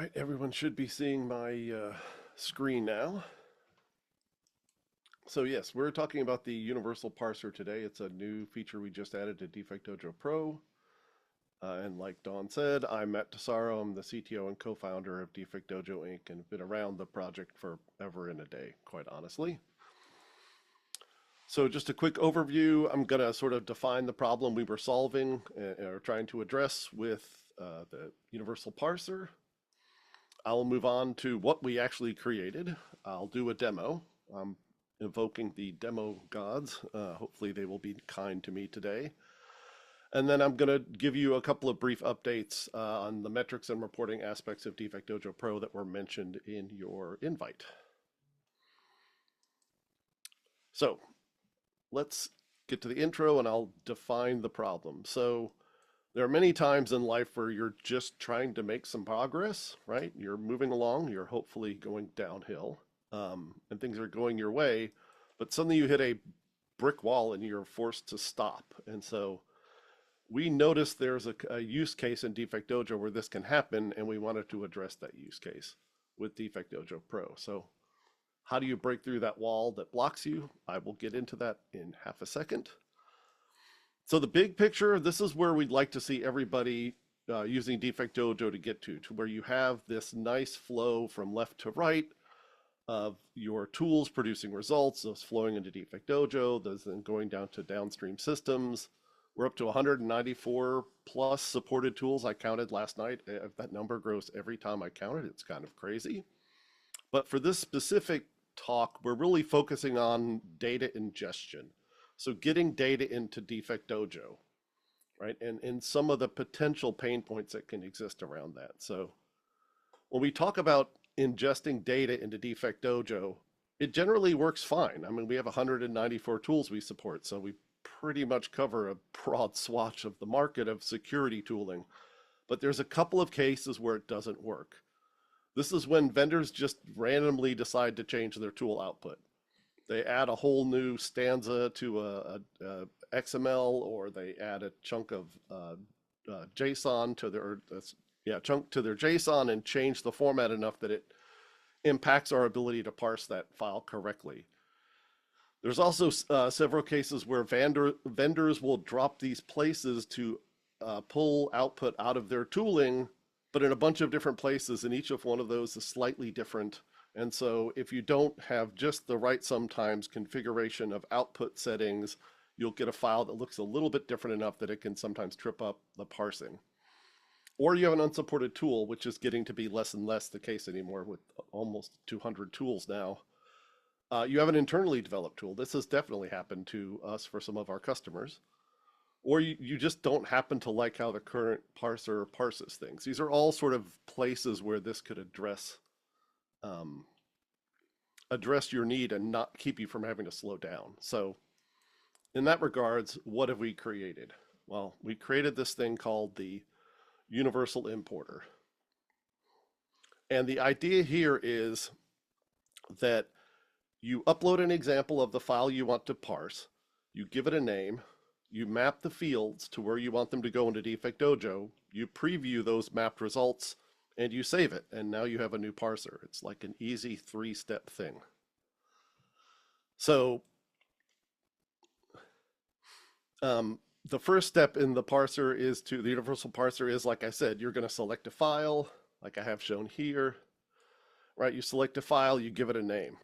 right, everyone should be seeing my screen now. So yes, we're talking about the Universal Parser today. It's a new feature we just added to DefectDojo Pro. And like Dawn said, I'm Matt Tesaro. I'm the CTO and co-founder of DefectDojo Inc. and have been around the project forever and a day, quite honestly. So just a quick overview. I'm going to sort of define the problem we were solving or trying to address with the Universal Parser. I'll move on to what we actually created. I'll do a demo. I'm invoking the demo gods. Hopefully they will be kind to me today. And then I'm going to give you a couple of brief updates on the metrics and reporting aspects of DefectDojo Pro that were mentioned in your invite. So let's get to the intro and I'll define the problem. So there are many times in life where you're just trying to make some progress, right? You're moving along, you're hopefully going downhill, and things are going your way, but suddenly you hit a brick wall and you're forced to stop. And so we noticed there's a use case in DefectDojo where this can happen, and we wanted to address that use case with DefectDojo Pro. So how do you break through that wall that blocks you? I will get into that in half a second. So the big picture, this is where we'd like to see everybody using DefectDojo to get to where you have this nice flow from left to right of your tools producing results, those flowing into DefectDojo, those then going down to downstream systems. We're up to 194 plus supported tools. I counted last night. That number grows every time I count it. It's kind of crazy. But for this specific talk, we're really focusing on data ingestion. So getting data into DefectDojo, right? And some of the potential pain points that can exist around that. So when we talk about ingesting data into DefectDojo, it generally works fine. I mean, we have 194 tools we support, so we pretty much cover a broad swatch of the market of security tooling. But there's a couple of cases where it doesn't work. This is when vendors just randomly decide to change their tool output. They add a whole new stanza to a XML, or they add a chunk of JSON to their chunk to their JSON and change the format enough that it impacts our ability to parse that file correctly. There's also several cases where vendors will drop these places to pull output out of their tooling, but in a bunch of different places, and each of one of those is slightly different. And so if you don't have just the right sometimes configuration of output settings, you'll get a file that looks a little bit different enough that it can sometimes trip up the parsing. Or you have an unsupported tool, which is getting to be less and less the case anymore with almost 200 tools now. You have an internally developed tool. This has definitely happened to us for some of our customers. Or you just don't happen to like how the current parser parses things. These are all sort of places where this could address your need and not keep you from having to slow down. So in that regards, what have we created? Well, we created this thing called the Universal Importer. And the idea here is that you upload an example of the file you want to parse, you give it a name, you map the fields to where you want them to go into DefectDojo, you preview those mapped results, and you save it, and now you have a new parser. It's like an easy 3-step thing. So the first step in the parser is the universal parser is, like I said, you're going to select a file, like I have shown here, right? You select a file, you give it a name.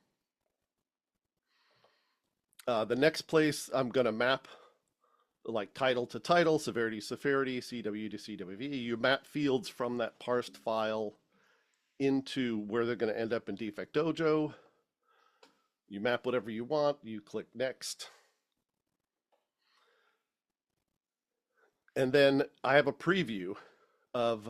The next place I'm going to map like title to title, severity to severity, CW to CWV. You map fields from that parsed file into where they're going to end up in DefectDojo. You map whatever you want, you click next. And then I have a preview of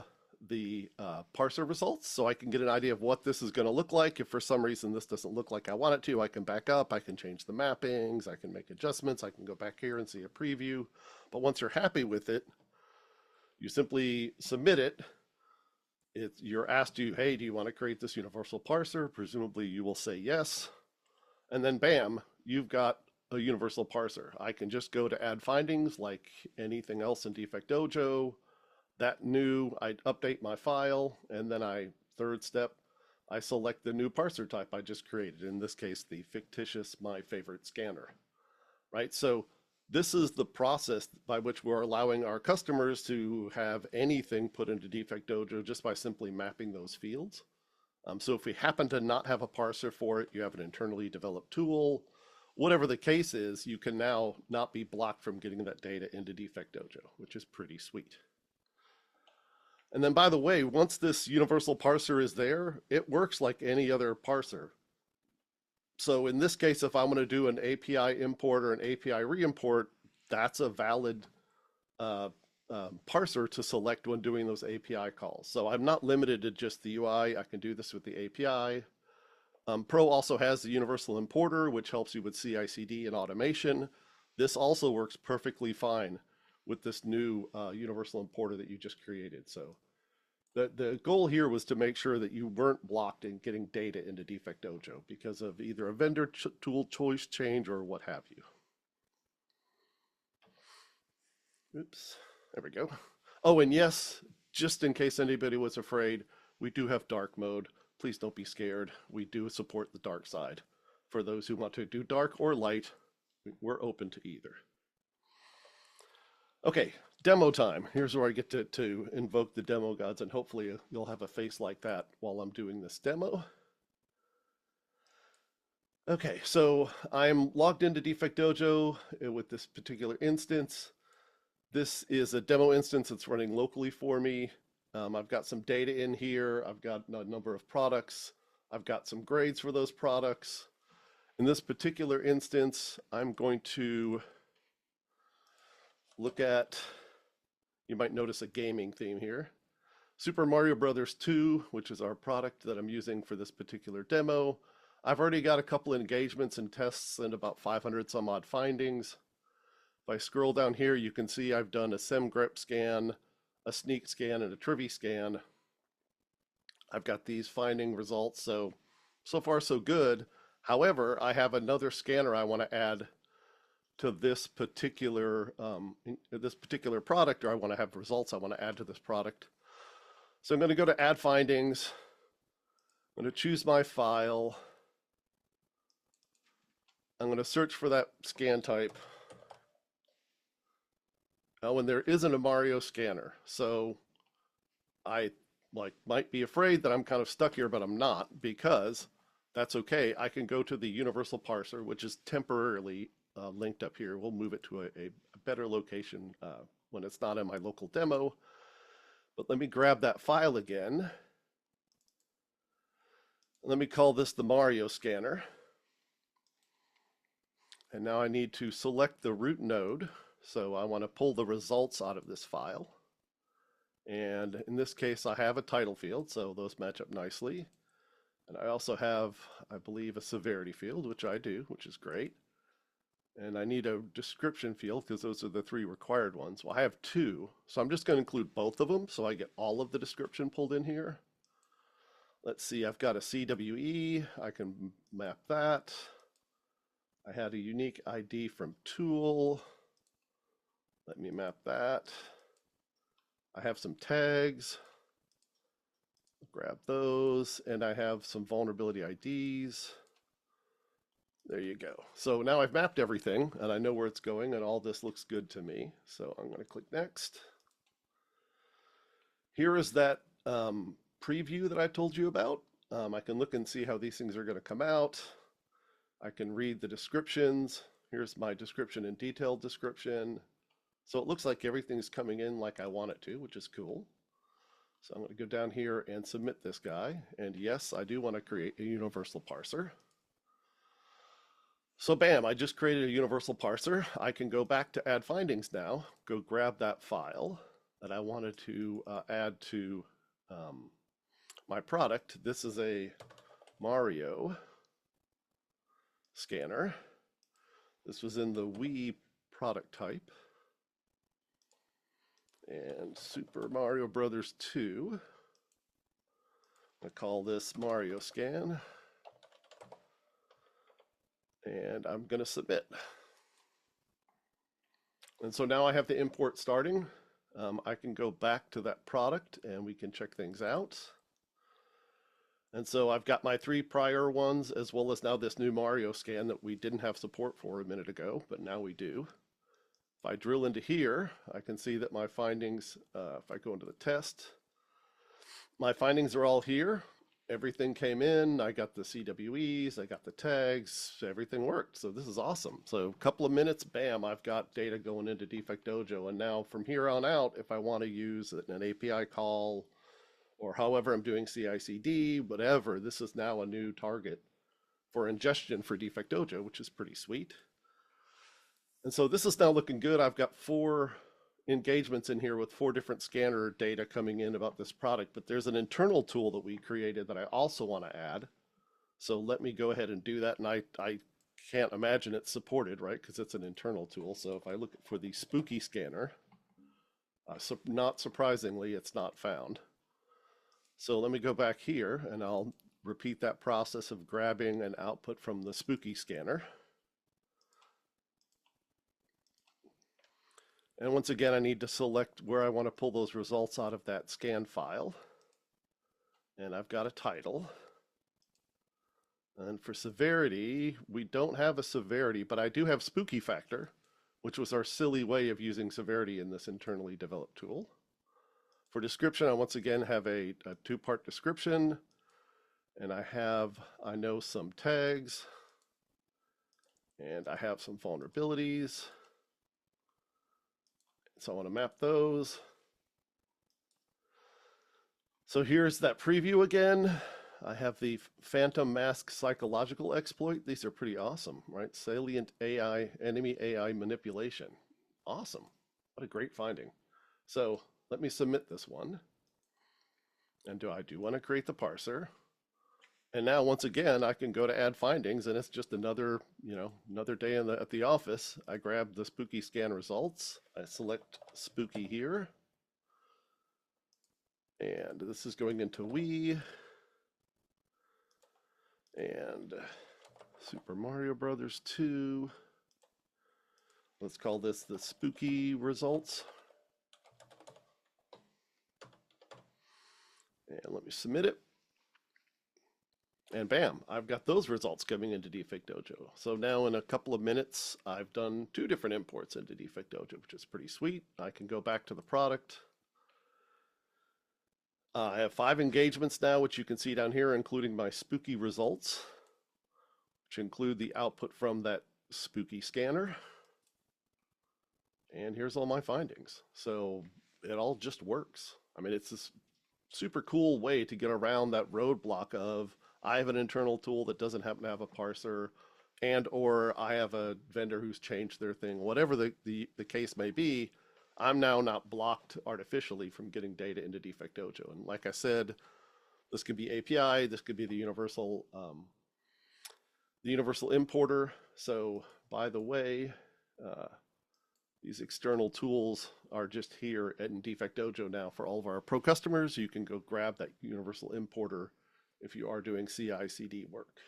the parser results, so I can get an idea of what this is going to look like. If for some reason this doesn't look like I want it to, I can back up, I can change the mappings, I can make adjustments, I can go back here and see a preview. But once you're happy with it, you simply submit it. You're asked you, hey, do you want to create this universal parser? Presumably you will say yes. And then bam, you've got a universal parser. I can just go to add findings like anything else in DefectDojo. That new, I update my file, and then I Third step, I select the new parser type I just created, in this case, the fictitious my favorite scanner, right? So this is the process by which we're allowing our customers to have anything put into DefectDojo just by simply mapping those fields. So if we happen to not have a parser for it, you have an internally developed tool, whatever the case is, you can now not be blocked from getting that data into DefectDojo, which is pretty sweet. And then, by the way, once this universal parser is there, it works like any other parser. So in this case, if I want to do an API import or an API re-import, that's a valid parser to select when doing those API calls. So I'm not limited to just the UI. I can do this with the API. Pro also has the universal importer, which helps you with CI/CD and automation. This also works perfectly fine with this new universal importer that you just created. So the goal here was to make sure that you weren't blocked in getting data into DefectDojo because of either a vendor tool choice change or what have you. Oops, there we go. Oh, and yes, just in case anybody was afraid, we do have dark mode. Please don't be scared. We do support the dark side. For those who want to do dark or light, we're open to either. Okay, demo time. Here's where I get to invoke the demo gods, and hopefully you'll have a face like that while I'm doing this demo. Okay, so I'm logged into DefectDojo with this particular instance. This is a demo instance that's running locally for me. I've got some data in here. I've got a number of products. I've got some grades for those products. In this particular instance, I'm going to look at, you might notice a gaming theme here. Super Mario Brothers 2, which is our product that I'm using for this particular demo. I've already got a couple engagements and tests and about 500 some odd findings. If I scroll down here, you can see I've done a SEMGREP scan, a sneak scan, and a Trivy scan. I've got these finding results, so far so good. However, I have another scanner I want to add to this particular product, or I want to have results I want to add to this product. So I'm going to go to Add Findings. I'm going to choose my file. I'm going to search for that scan type. Now, when there isn't a Mario scanner, so I might be afraid that I'm kind of stuck here, but I'm not, because that's okay. I can go to the universal parser, which is temporarily linked up here. We'll move it to a better location when it's not in my local demo. But let me grab that file again. Let me call this the Mario scanner. And now I need to select the root node. So I want to pull the results out of this file. And in this case, I have a title field, so those match up nicely. And I also have, I believe, a severity field, which I do, which is great. And I need a description field because those are the 3 required ones. Well, I have 2, so I'm just going to include both of them so I get all of the description pulled in here. Let's see, I've got a CWE. I can map that. I had a unique ID from tool. Let me map that. I have some tags. Grab those, and I have some vulnerability IDs. There you go. So now I've mapped everything, and I know where it's going, and all this looks good to me. So I'm going to click Next. Here is that preview that I told you about. I can look and see how these things are going to come out. I can read the descriptions. Here's my description and detailed description. So it looks like everything's coming in like I want it to, which is cool. So I'm going to go down here and submit this guy. And yes, I do want to create a universal parser. So bam, I just created a universal parser. I can go back to Add Findings now, go grab that file that I wanted to add to my product. This is a Mario scanner. This was in the Wii product type. And Super Mario Brothers 2. I call this Mario Scan. And I'm going to submit. And so now I have the import starting. I can go back to that product and we can check things out. And so I've got my 3 prior ones, as well as now this new Mario scan that we didn't have support for a minute ago, but now we do. If I drill into here, I can see that my findings, if I go into the test, my findings are all here. Everything came in, I got the CWEs, I got the tags, everything worked. So this is awesome. So a couple of minutes, bam, I've got data going into DefectDojo. And now from here on out, if I want to use an API call, or however I'm doing CI/CD, whatever, this is now a new target for ingestion for DefectDojo, which is pretty sweet. And so this is now looking good. I've got 4 engagements in here with 4 different scanner data coming in about this product, but there's an internal tool that we created that I also want to add. So let me go ahead and do that. And I can't imagine it's supported, right? Because it's an internal tool. So if I look for the spooky scanner, not surprisingly, it's not found. So let me go back here and I'll repeat that process of grabbing an output from the spooky scanner. And once again, I need to select where I want to pull those results out of that scan file. And I've got a title. And for severity, we don't have a severity, but I do have spooky factor, which was our silly way of using severity in this internally developed tool. For description, I once again have a 2-part description, and I know some tags, and I have some vulnerabilities. So I want to map those. So here's that preview again. I have the phantom mask psychological exploit. These are pretty awesome, right? Salient AI, enemy AI manipulation. Awesome. What a great finding. So let me submit this one. And I do want to create the parser. And now once again, I can go to add findings, and it's just another, another day at the office. I grab the spooky scan results. I select spooky here. And this is going into Wii. And Super Mario Brothers 2. Let's call this the spooky results. And let me submit it. And bam, I've got those results coming into DefectDojo. So now in a couple of minutes, I've done 2 different imports into DefectDojo, which is pretty sweet. I can go back to the product. I have 5 engagements now, which you can see down here, including my spooky results, which include the output from that spooky scanner. And here's all my findings. So it all just works. I mean, it's this super cool way to get around that roadblock of, I have an internal tool that doesn't happen to have a parser, and or I have a vendor who's changed their thing. Whatever the case may be, I'm now not blocked artificially from getting data into DefectDojo. And like I said, this could be API, this could be the universal importer. So by the way, these external tools are just here in DefectDojo now for all of our pro customers. You can go grab that universal importer if you are doing CI/CD work.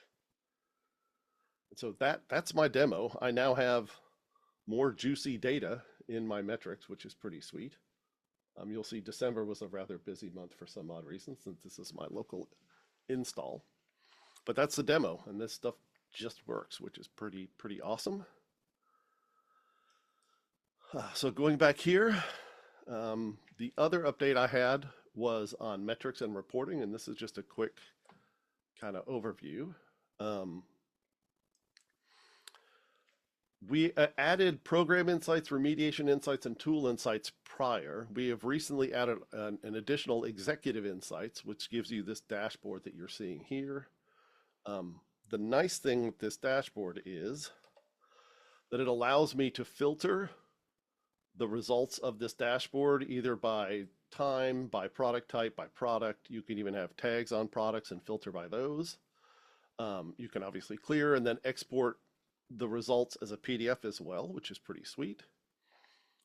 And so that's my demo. I now have more juicy data in my metrics, which is pretty sweet. You'll see December was a rather busy month for some odd reason, since this is my local install. But that's the demo, and this stuff just works, which is pretty awesome. So going back here, the other update I had was on metrics and reporting, and this is just a quick kind of overview. We added program insights, remediation insights, and tool insights prior. We have recently added an additional executive insights, which gives you this dashboard that you're seeing here. The nice thing with this dashboard is that it allows me to filter the results of this dashboard either by time, by product type, by product. You can even have tags on products and filter by those. You can obviously clear and then export the results as a PDF as well, which is pretty sweet.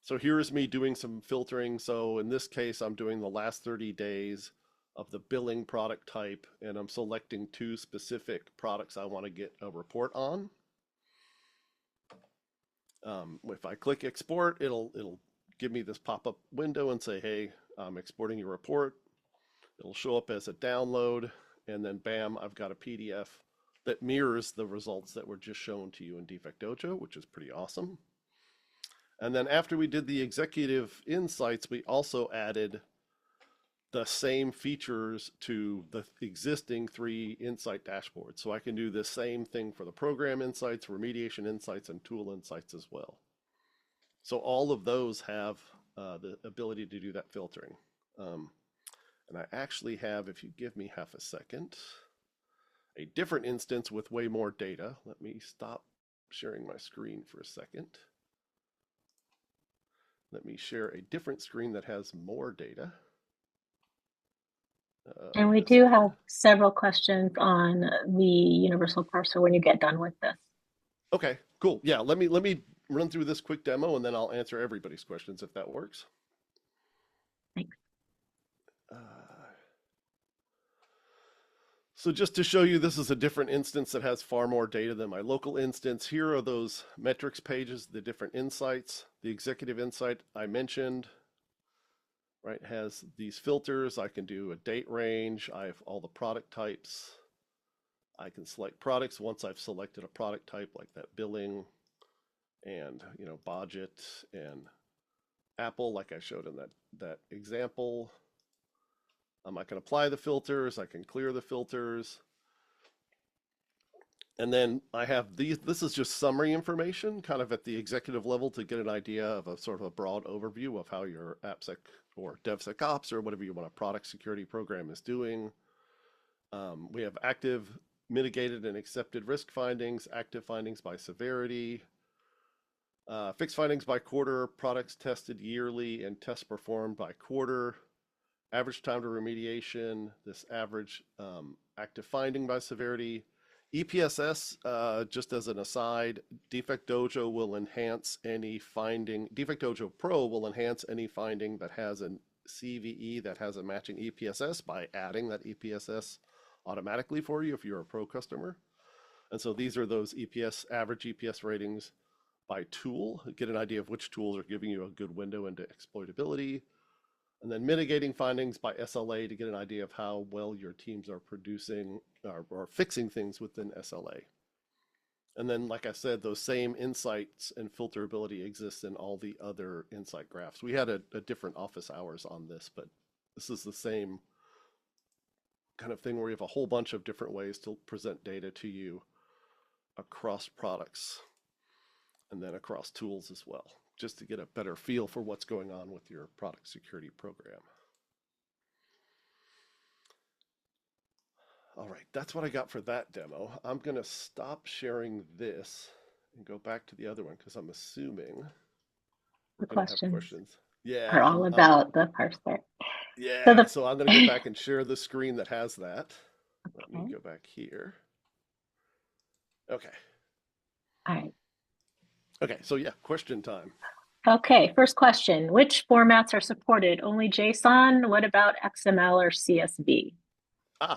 So here's me doing some filtering. So in this case, I'm doing the last 30 days of the billing product type, and I'm selecting 2 specific products I want to get a report on. If I click export, it'll give me this pop-up window and say, hey, I'm exporting your report. It'll show up as a download, and then bam, I've got a PDF that mirrors the results that were just shown to you in DefectDojo, which is pretty awesome. And then after we did the executive insights, we also added the same features to the existing 3 insight dashboards. So I can do the same thing for the program insights, remediation insights, and tool insights as well. So all of those have the ability to do that filtering. And I actually have, if you give me half a second, a different instance with way more data. Let me stop sharing my screen for a second. Let me share a different screen that has more data. And we do have several questions on the universal parser when you get done with this. Okay, cool. Yeah, let me run through this quick demo and then I'll answer everybody's questions if that works. Thanks. So just to show you, this is a different instance that has far more data than my local instance. Here are those metrics pages, the different insights. The executive insight I mentioned, right, has these filters. I can do a date range. I have all the product types. I can select products once I've selected a product type, like that billing and, you know, budget and Apple, like I showed in that example. I can apply the filters, I can clear the filters. And then I have these, this is just summary information kind of at the executive level to get an idea of a sort of a broad overview of how your AppSec or DevSecOps or whatever you want a product security program is doing. We have active, mitigated, and accepted risk findings, active findings by severity, fixed findings by quarter, products tested yearly, and tests performed by quarter. Average time to remediation, this average active finding by severity. EPSS, just as an aside, DefectDojo will enhance any finding, DefectDojo Pro will enhance any finding that has a CVE that has a matching EPSS by adding that EPSS automatically for you if you're a Pro customer. And so these are those average EPS ratings by tool. Get an idea of which tools are giving you a good window into exploitability. And then mitigating findings by SLA to get an idea of how well your teams are producing or fixing things within SLA. And then, like I said, those same insights and filterability exists in all the other insight graphs. We had a different office hours on this, but this is the same kind of thing where you have a whole bunch of different ways to present data to you across products and then across tools as well, just to get a better feel for what's going on with your product security program. All right, that's what I got for that demo. I'm going to stop sharing this and go back to the other one because I'm assuming The we're going to have questions questions. Yeah, are all about the parser. yeah, so I'm going to go back and share the screen that has that. Let me go back here. Okay. All right. Okay, so yeah, question time. Okay, first question. Which formats are supported? Only JSON? What about XML or CSV?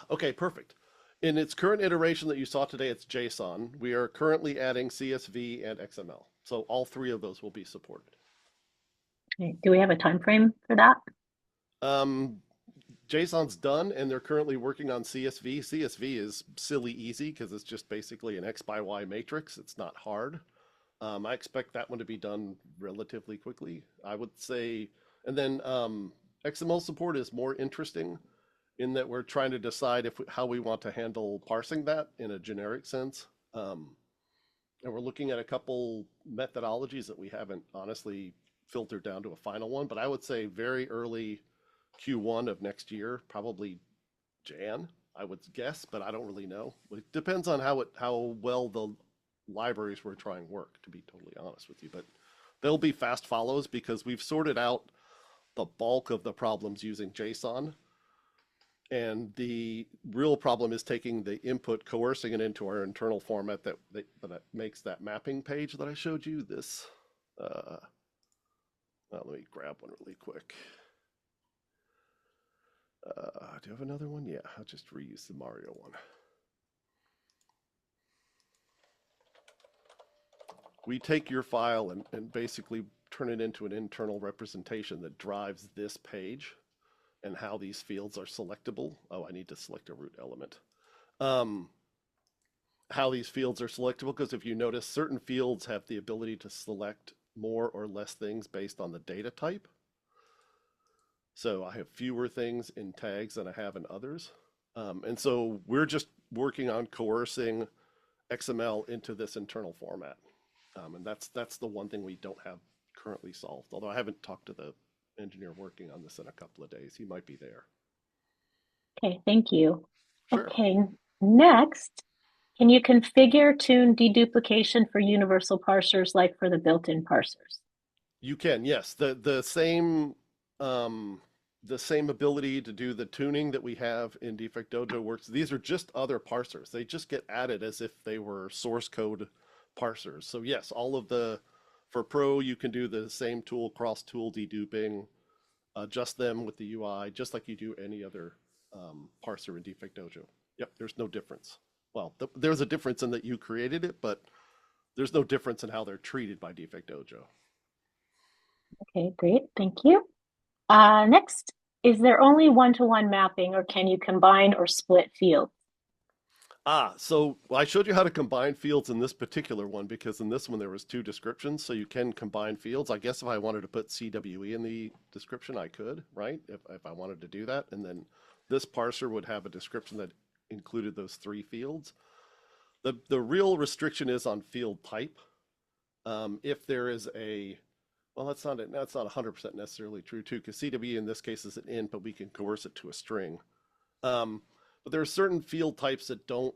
Okay, perfect. In its current iteration that you saw today, it's JSON. We are currently adding CSV and XML. So all 3 of those will be supported. Okay. Do we have a time frame for that? JSON's done and they're currently working on CSV. CSV is silly easy because it's just basically an X by Y matrix. It's not hard. I expect that one to be done relatively quickly, I would say. And then XML support is more interesting in that we're trying to decide how we want to handle parsing that in a generic sense. And we're looking at a couple methodologies that we haven't honestly filtered down to a final one, but I would say very early Q1 of next year, probably Jan, I would guess, but I don't really know. It depends on how well the libraries we're trying work, to be totally honest with you. But they'll be fast follows because we've sorted out the bulk of the problems using JSON. And the real problem is taking the input, coercing it into our internal format that makes that mapping page that I showed you. This, well, let me grab one really quick. Do you have another one? Yeah, I'll just reuse the Mario one. We take your file and basically turn it into an internal representation that drives this page and how these fields are selectable. Oh, I need to select a root element. Um, how these fields are selectable, because if you notice, certain fields have the ability to select more or less things based on the data type. So I have fewer things in tags than I have in others. And so we're just working on coercing XML into this internal format. And that's the one thing we don't have currently solved. Although I haven't talked to the engineer working on this in a couple of days. He might be there. Okay, thank you. Sure. Okay, next, can you configure tune deduplication for universal parsers like for the built-in parsers? You can, yes. Um, the same ability to do the tuning that we have in DefectDojo works. These are just other parsers. They just get added as if they were source code parsers. So yes, all of the for Pro you can do the same tool, cross tool deduping, adjust them with the UI, just like you do any other parser in DefectDojo. Yep, there's no difference. Well, there's a difference in that you created it, but there's no difference in how they're treated by DefectDojo. Okay, great, thank you. Next, is there only one-to-one mapping or can you combine or split fields? So I showed you how to combine fields in this particular one because in this one there was two descriptions, so you can combine fields. I guess if I wanted to put CWE in the description, I could, right? If I wanted to do that, and then this parser would have a description that included those three fields. The real restriction is on field type. If there is a well, that's not 100% necessarily true too, because CWE in this case is an int, but we can coerce it to a string. Um, but there are certain field types that don't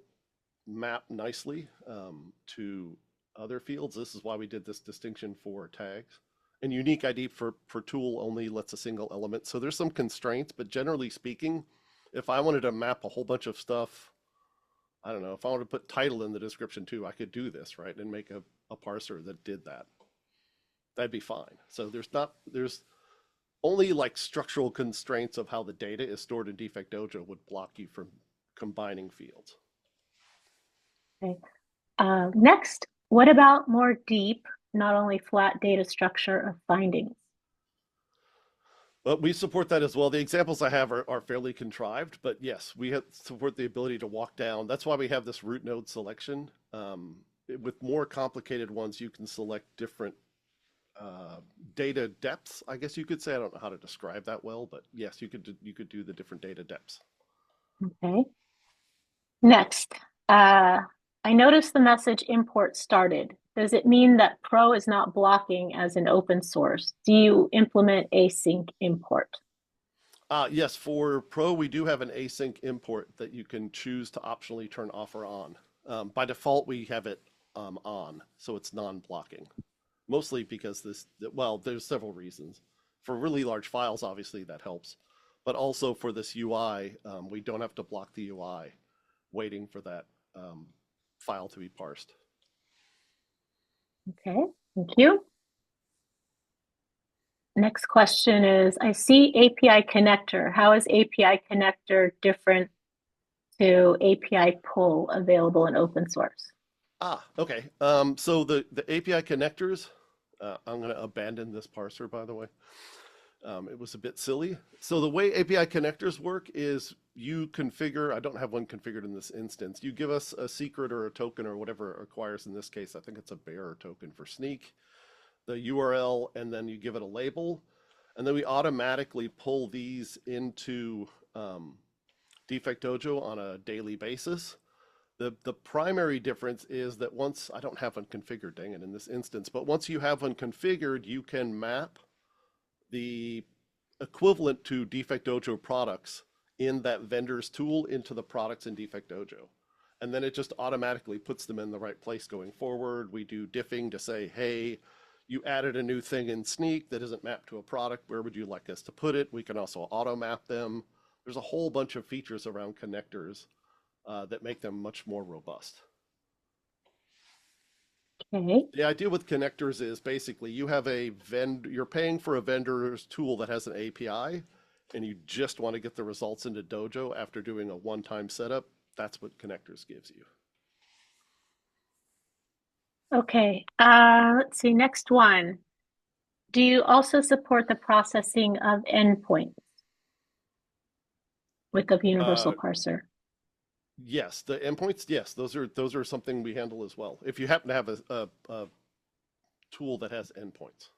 map nicely to other fields. This is why we did this distinction for tags. And unique ID for tool only lets a single element. So there's some constraints, but generally speaking, if I wanted to map a whole bunch of stuff, I don't know, if I wanted to put title in the description too, I could do this, right? And make a parser that did that. That'd be fine. So there's only like structural constraints of how the data is stored in DefectDojo would block you from combining fields. Okay. Next, what about more deep, not only flat data structure of findings? But we support that as well. The examples I have are fairly contrived, but yes, we support the ability to walk down. That's why we have this root node selection. With more complicated ones, you can select different data depths, I guess you could say. I don't know how to describe that well, but yes, you could do the different data depths. Okay. Next, I noticed the message import started. Does it mean that Pro is not blocking as an open source? Do you implement async import? Yes, for Pro, we do have an async import that you can choose to optionally turn off or on. By default, we have it on, so it's non-blocking. Mostly because well, there's several reasons. For really large files, obviously, that helps. But also for this UI, we don't have to block the UI waiting for that file to be parsed. Okay, thank you. Next question is, I see API connector. How is API connector different to API pull available in open source? Okay. So the API connectors, I'm going to abandon this parser, by the way. It was a bit silly. So the way API connectors work is you configure, I don't have one configured in this instance. You give us a secret or a token or whatever it requires. In this case, I think it's a bearer token for sneak, the URL, and then you give it a label. And then we automatically pull these into DefectDojo on a daily basis. The primary difference is that once, I don't have one configured, dang it, in this instance, but once you have one configured, you can map the equivalent to DefectDojo products in that vendor's tool into the products in DefectDojo. And then it just automatically puts them in the right place going forward. We do diffing to say, hey, you added a new thing in Sneak that isn't mapped to a product. Where would you like us to put it? We can also auto map them. There's a whole bunch of features around connectors that make them much more robust. Okay. The idea with connectors is basically you have a vendor, you're paying for a vendor's tool that has an API, and you just want to get the results into Dojo after doing a one-time setup. That's what connectors gives you. Okay. Let's see. Next one. Do you also support the processing of endpoints? with the universal Uh, parser? yes, the endpoints, yes, those are something we handle as well. If you happen to have a tool that has endpoints.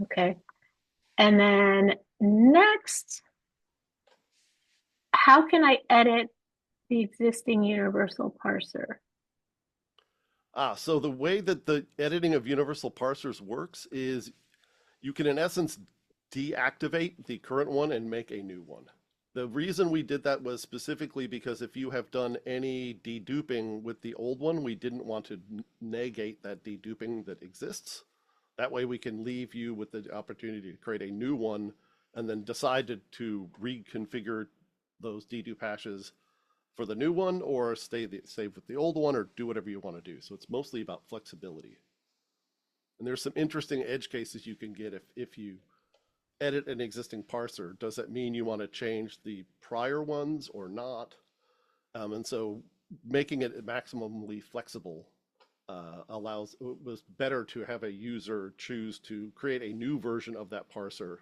Okay. And then next, how can I edit the existing universal parser? So the way that the editing of universal parsers works is you can, in essence, deactivate the current one and make a new one. The reason we did that was specifically because if you have done any deduping with the old one, we didn't want to negate that deduping that exists. That way we can leave you with the opportunity to create a new one and then decide to reconfigure those dedupe hashes for the new one or stay with the old one or do whatever you want to do. So it's mostly about flexibility. And there's some interesting edge cases you can get if you edit an existing parser. Does that mean you want to change the prior ones or not? And so making it maximally flexible it was better to have a user choose to create a new version of that parser,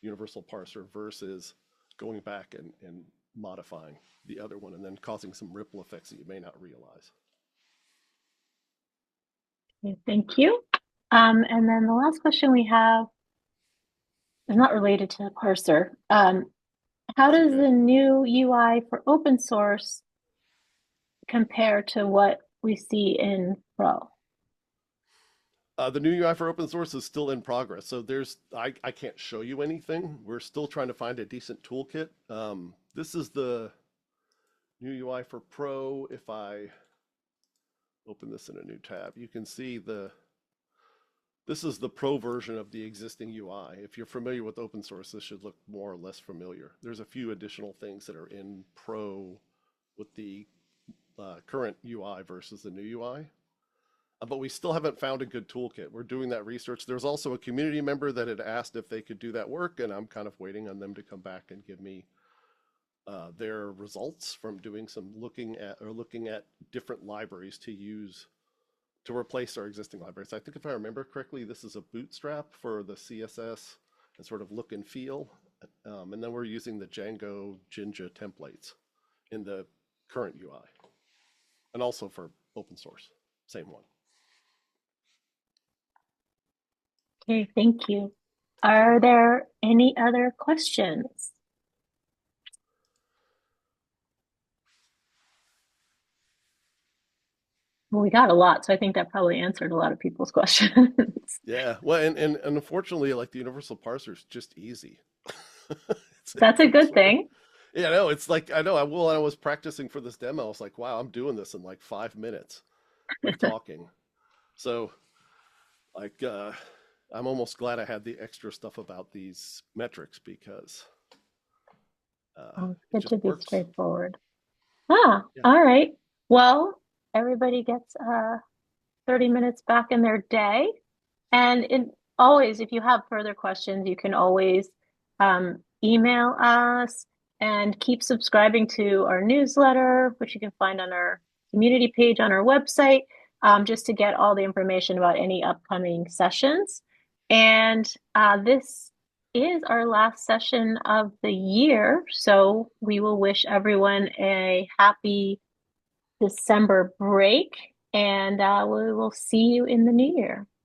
universal parser, versus going back and modifying the other one and then causing some ripple effects that you may not realize. Okay, thank you. And then the last question we have is not related to the parser. How That's does okay. the new UI for open source compare to what we see in Pro? The new UI for open source is still in progress, so I can't show you anything. We're still trying to find a decent toolkit. This is the new UI for Pro. If I open this in a new tab, you can see this is the Pro version of the existing UI. If you're familiar with open source, this should look more or less familiar. There's a few additional things that are in Pro with the current UI versus the new UI. But we still haven't found a good toolkit. We're doing that research. There's also a community member that had asked if they could do that work, and I'm kind of waiting on them to come back and give me their results from doing some looking at different libraries to use to replace our existing libraries. I think if I remember correctly, this is a bootstrap for the CSS and sort of look and feel. And then we're using the Django Jinja templates in the current UI. And also for open source, same one. Okay, thank you. Sure. Are there any other questions? Well, we got a lot, so I think that probably answered a lot of people's questions. Yeah. Well, and unfortunately, like the universal parser is just easy. That's a It's good thing. yeah, no, it's like I know. When I was practicing for this demo, I was like, wow, I'm doing this in like 5 minutes of talking. So like, I'm almost glad I had the extra stuff about these metrics because Oh, it's it good to just be works. straightforward. Ah, Yeah. all right. Well, everybody gets 30 minutes back in their day. And always, if you have further questions, you can always email us and keep subscribing to our newsletter, which you can find on our community page on our website, just to get all the information about any upcoming sessions. And this is our last session of the year. So we will wish everyone a happy December break, and we will see you in the new year.